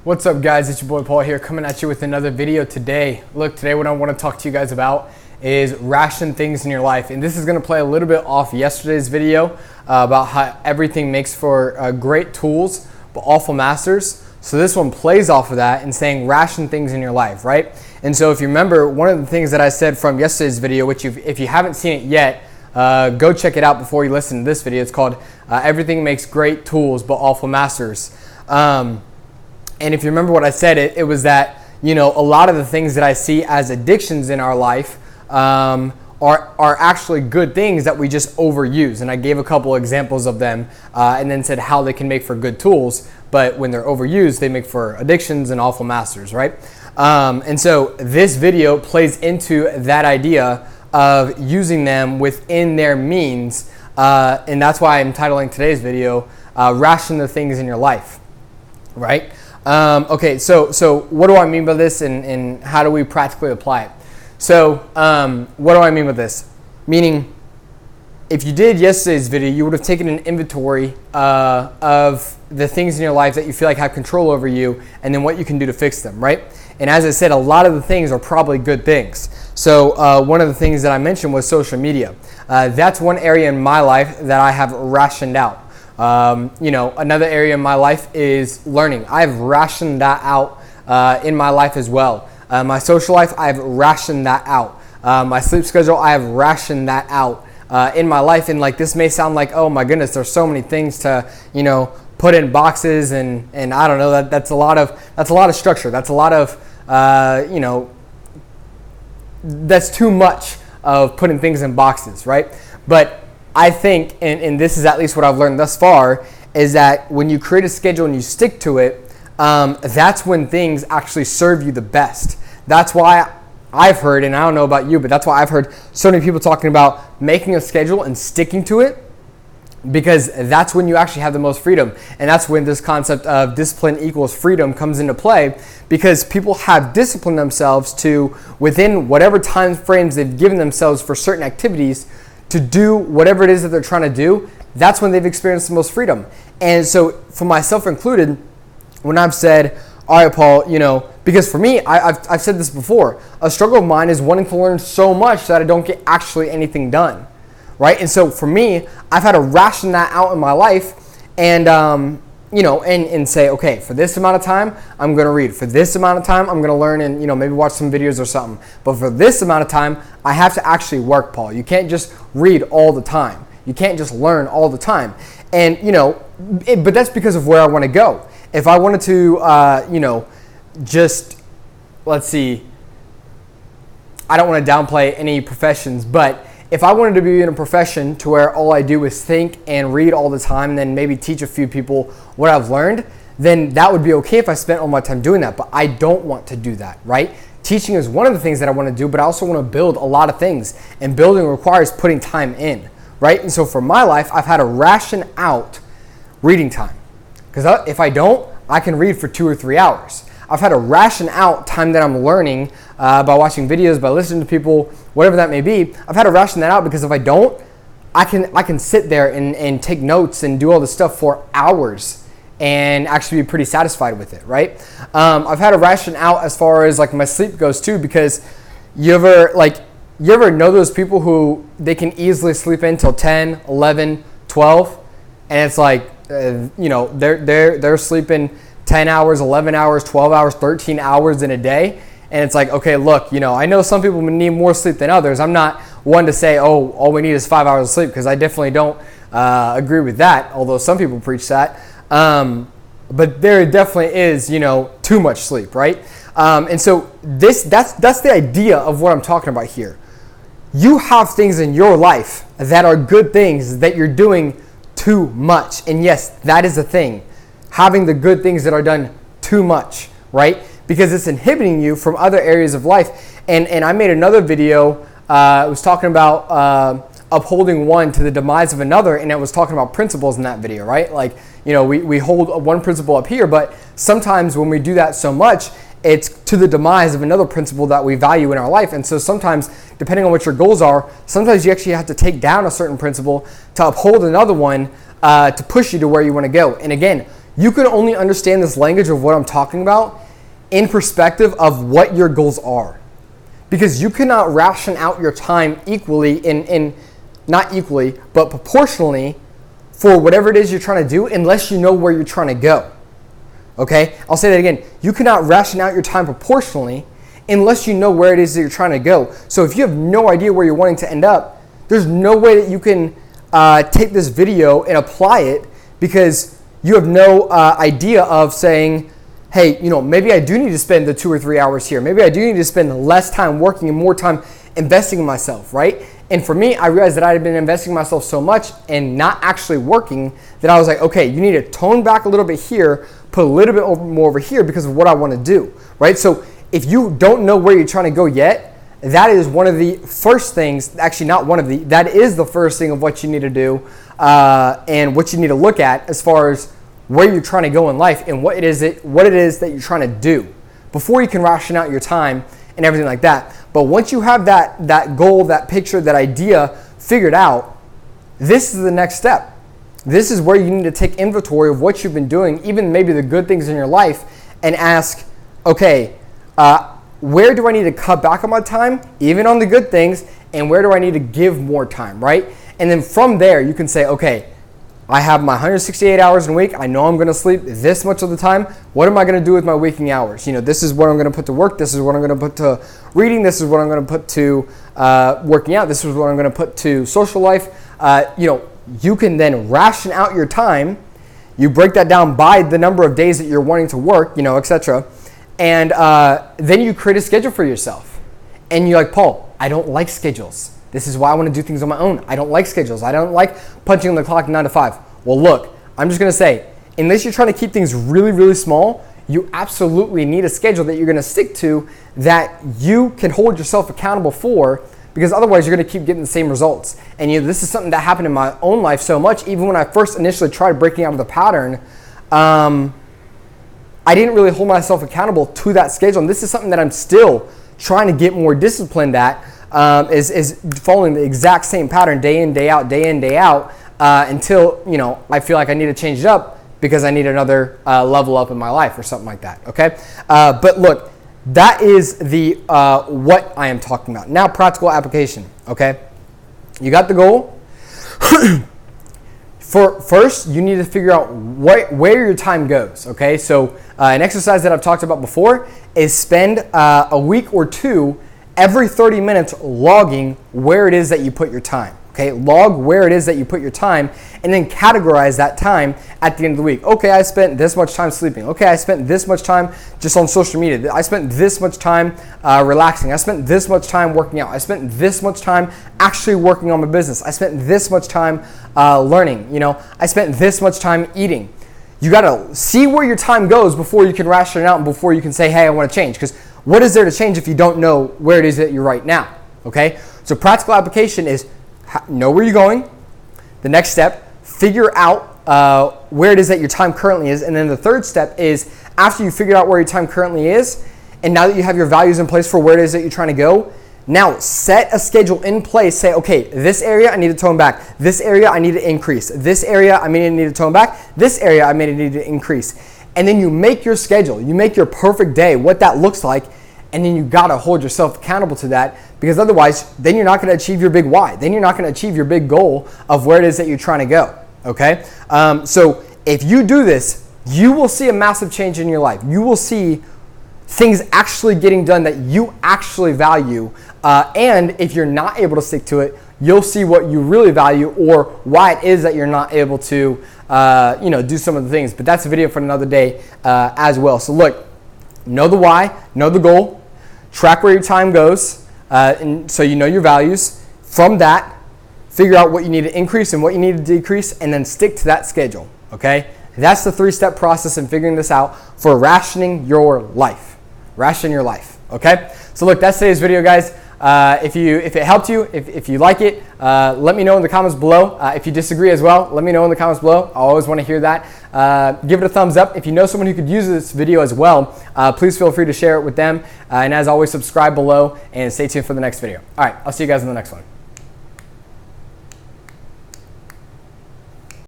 What's up, guys? It's your boy Paul here, coming at you with another video today. Look, today what I want to talk to you guys about is ration things in your life. And this is going to play a little bit off yesterday's video about how everything makes for great tools but awful masters. So this one plays off of that and saying ration things in your life, right? And so if you remember, one of the things that I said from yesterday's video, which if you haven't seen it yet, go check it out before you listen to this video. It's called Everything Makes Great Tools but Awful Masters. And if you remember what I said, it was that, you know, a lot of the things that I see as addictions in our life are actually good things that we just overuse. And I gave a couple examples of them and then said how they can make for good tools, but when they're overused, they make for addictions and awful masters, right? And so this video plays into that idea of using them within their means. And that's why I'm titling today's video, Ration the Things in Your Life, right? Okay, so what do I mean by this and how do we practically apply it? So what do I mean by this? Meaning, if you did yesterday's video, you would have taken an inventory of the things in your life that you feel like have control over you and then what you can do to fix them, right? And as I said, a lot of the things are probably good things. So one of the things that I mentioned was social media. That's one area in my life that I have rationed out. You know, another area in my life is learning. I've rationed that out in my life as well. My social life, I've rationed that out. My sleep schedule, I have rationed that out in my life. And like, this may sound like, oh my goodness, there's so many things to, you know, put in boxes and I don't know, that's a lot of structure. That's a lot of, you know, that's too much of putting things in boxes, right? But I think, and this is at least what I've learned thus far, is that when you create a schedule and you stick to it, that's when things actually serve you the best. That's why I've heard, and I don't know about you, but that's why I've heard so many people talking about making a schedule and sticking to it, because that's when you actually have the most freedom. And that's when this concept of discipline equals freedom comes into play, because people have disciplined themselves to, within whatever time frames they've given themselves for certain activities, to do whatever it is that they're trying to do. That's when they've experienced the most freedom. And so for myself included, when I've said, all right, Paul, you know, because for me, I've said this before, a struggle of mine is wanting to learn so much that I don't get actually anything done, right? And so for me, I've had to ration that out in my life and, you know, and say, okay, for this amount of time, I'm going to read. For this amount of time, I'm going to learn and, you know, maybe watch some videos or something. But for this amount of time, I have to actually work, Paul. You can't just read all the time. You can't just learn all the time. And, you know, but that's because of where I want to go. If I wanted to, you know, just, let's see, I don't want to downplay any professions, but if I wanted to be in a profession to where all I do is think and read all the time and then maybe teach a few people what I've learned, then that would be okay if I spent all my time doing that. But I don't want to do that, right? Teaching is one of the things that I want to do, but I also want to build a lot of things. And building requires putting time in, right? And so for my life, I've had to ration out reading time. Because if I don't, I can read for 2 or 3 hours. I've had to ration out time that I'm learning by watching videos, by listening to people, whatever that may be. I've had to ration that out because if I don't, I can sit there and take notes and do all this stuff for hours and actually be pretty satisfied with it, right? I've had to ration out as far as like my sleep goes too, because you ever know those people who they can easily sleep in till 10, 11, 12, and it's like, you know, they're sleeping 10 hours, 11 hours, 12 hours, 13 hours in a day. And it's like, okay, look, you know, I know some people need more sleep than others. I'm not one to say, oh, all we need is 5 hours of sleep, because I definitely don't agree with that, although some people preach that. But there definitely is, you know, too much sleep, right? And so that's the idea of what I'm talking about here. You have things in your life that are good things that you're doing too much. And yes, that is a thing. Having the good things that are done too much, right? Because it's inhibiting you from other areas of life. And I made another video, it was talking about upholding one to the demise of another, and it was talking about principles in that video, right? Like, you know, we hold one principle up here, but sometimes when we do that so much, it's to the demise of another principle that we value in our life. And so sometimes, depending on what your goals are, sometimes you actually have to take down a certain principle to uphold another one to push you to where you want to go. And again, you can only understand this language of what I'm talking about in perspective of what your goals are. Because you cannot ration out your time equally not equally, but proportionally for whatever it is you're trying to do unless you know where you're trying to go. Okay? I'll say that again. You cannot ration out your time proportionally unless you know where it is that you're trying to go. So if you have no idea where you're wanting to end up, there's no way that you can take this video and apply it because you have no idea of saying, hey, maybe I do need to spend the 2 or 3 hours here. Maybe I do need to spend less time working and more time investing in myself, right? And for me, I realized that I had been investing in myself so much and not actually working that I was like, okay, you need to tone back a little bit here, put a little bit more over here because of what I want to do, right? So if you don't know where you're trying to go yet, that is one of the first things, actually not one of the, that is the first thing of what you need to do and what you need to look at as far as where you're trying to go in life and what it is that you're trying to do before you can ration out your time and everything like that. But once you have that goal, that picture, that idea figured out, this is the next step. This is where you need to take inventory of what you've been doing, even maybe the good things in your life, and ask, okay, where do I need to cut back on my time, even on the good things, and where do I need to give more time, right? And then from there, you can say, okay, I have my 168 hours in a week. I know I'm going to sleep this much of the time. What am I going to do with my waking hours? This is what I'm going to put to work. This is what I'm going to put to reading. This is what I'm going to put to working out. This is what I'm going to put to social life. You can then ration out your time. You break that down by the number of days that you're wanting to work, etc. And then you create a schedule for yourself. And you're like, Paul, I don't like schedules. This is why I want to do things on my own. I don't like schedules. I don't like punching on the clock 9 to 5. Well, look, I'm just going to say, unless you're trying to keep things really, really small, you absolutely need a schedule that you're going to stick to that you can hold yourself accountable for, because otherwise you're going to keep getting the same results. And this is something that happened in my own life so much. Even when I first initially tried breaking out of the pattern, I didn't really hold myself accountable to that schedule. And this is something that I'm still trying to get more disciplined at. Is following the exact same pattern day in, day out, until I feel like I need to change it up because I need another level up in my life or something like that. Okay, but look, that is the what I am talking about. Now, practical application. Okay, you got the goal. First, you need to figure out where your time goes. Okay, so an exercise that I've talked about before is spend a week or two every 30 minutes logging where it is that you put your time. Okay, log where it is that you put your time and then categorize that time at the end of the week. Okay, I spent this much time sleeping. Okay, I spent this much time just on social media. I spent this much time relaxing. I spent this much time working out. I spent this much time actually working on my business. I spent this much time learning. I spent this much time eating. You got to see where your time goes before you can ration it out and before you can say, hey, I want to change. Because what is there to change if you don't know where it is that you're right now? Okay, so practical application is know where you're going. The next step, figure out where it is that your time currently is. And then the third step is after you figure out where your time currently is, and now that you have your values in place for where it is that you're trying to go, now set a schedule in place. Say, okay, this area I need to tone back. This area I need to increase. This area I may need to tone back. This area I may need to increase. And then you make your schedule. You make your perfect day, what that looks like, and then you gotta hold yourself accountable to that, because otherwise, then you're not gonna achieve your big why. Then you're not gonna achieve your big goal of where it is that you're trying to go, okay? So if you do this, you will see a massive change in your life. You will see things actually getting done that you actually value. And if you're not able to stick to it, you'll see what you really value or why it is that you're not able to do some of the things. But that's a video for another day as well. So look, know the why, know the goal, track where your time goes, and so you know your values. From that, figure out what you need to increase and what you need to decrease, and then stick to that schedule, okay? That's the 3-step process in figuring this out for rationing your life. Ration your life, okay? So look, that's today's video, guys. If it helped you, if you like it, let me know in the comments below. If you disagree as well, let me know in the comments below. I always want to hear that. Give it a thumbs up. If you know someone who could use this video as well, please feel free to share it with them. And as always, subscribe below and stay tuned for the next video. All right, I'll see you guys in the next one.